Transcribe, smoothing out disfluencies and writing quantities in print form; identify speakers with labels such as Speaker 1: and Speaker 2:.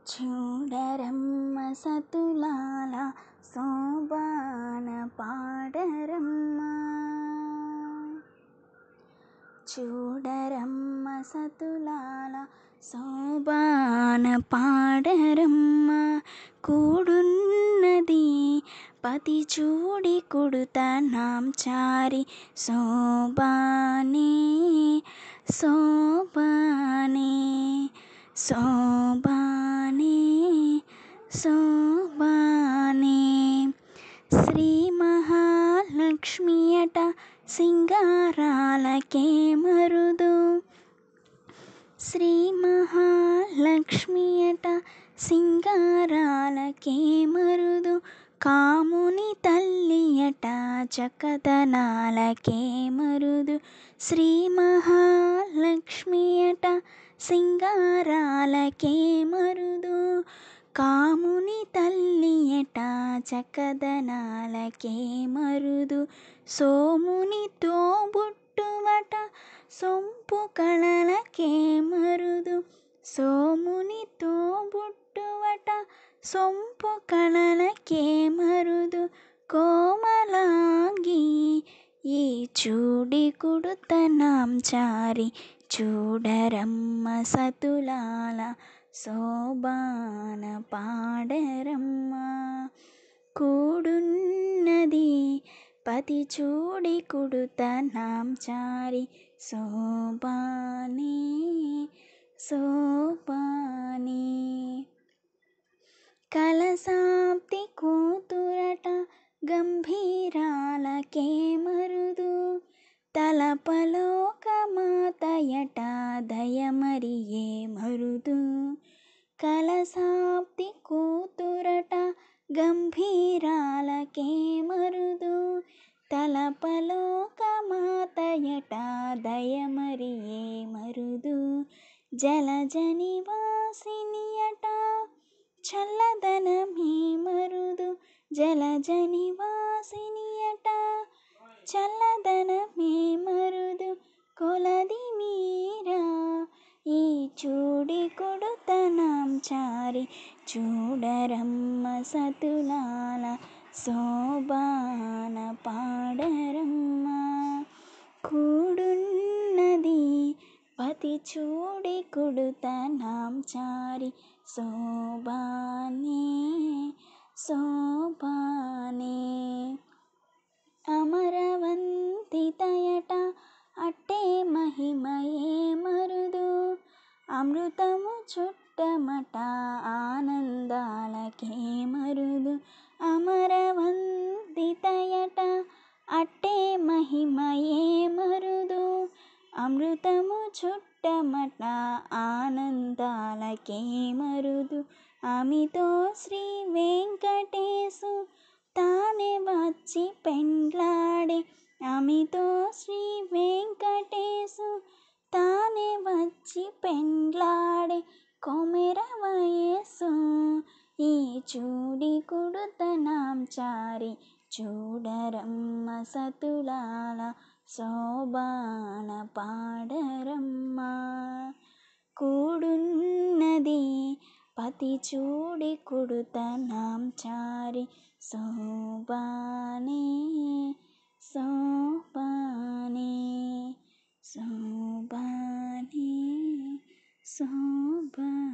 Speaker 1: చూడరమ్మ సతులాల శోభాన పాడరమ్మ. చూడరమ్మ సతులాల శోభాన పాడరమ్మ. కూడున్నది పతి చూడి కుడుతనాం చారి శోభానే శోభానే శోభానే శోభానే. శ్రీ మహాలక్ష్మియట సింగారాలకే మరుదు. శ్రీ మహాలక్ష్మియట సింగారాలకే మరుదు. కాముని తల్లియట చక్కదనాలకే మరుదు. శ్రీ మహాలక్ష్మియట సింగారాలకే మరుదు. కాముని తల్లియట చక్కదనాలకే మరుదు. సోముని తోబుట్టువట సొంపు కళలకే మరుదు. సోముని తోబుట్టువట సొంపు కళలకే మరుదు. కోమలాంగి ఈ చూడి కుడుతనాం చారి చూడరమ్మ సతులాల శోభాన పాడరమ్మ. కూడున్నది పతి చూడి కుడుతనాం చారి శోభానే శోభానే. కలసాప్తి కూతురట గంభీరాలకే మరుదు. తలపలోకమాతయట దయమరియే మరుదు. కలసాప్తి కూతురట గంభీరాలకే మరుదు. తలపలోకమాతయట దయమరియే మరుదు. జలజనివాసినియట చల్లదనమే మరుదు. జలజనివాసినియట చల్లదనమే మరుదు. కొలది మీరా ఈ చూడి కుడుతనాం చారి చూడరమ్మ సతులాల శోభాన పాడరమ్మ. కూడున్నది పతి చూడి కుడుతనాం చారి శోభానే శోభానే. అమరవంతితయట అట్టే మహిమయే మరుదు. అమృతము చుట్టమట ఆనందాలకే మరుదు. అమరవంతితయట అట్టే మహిమయే మరుదు. అమృతము చుట్టమట ఆనందాలకే మరుదు. అమితో శ్రీ వెంకటేశు తానే వచ్చి పెండ్లాడే. అమితో శ్రీ వెంకటేశు తానే వచ్చి పెండ్లాడే. కొమెర వయస్సు ఈ చూడి కుడుతనాం చారి చూడరమ్మ సతులాల శోభాన పాడరమ్మ. కూడున్నది పతి చూడి కుడుతనాం చారి శోభానే శోభానే శోభానే శోభానే.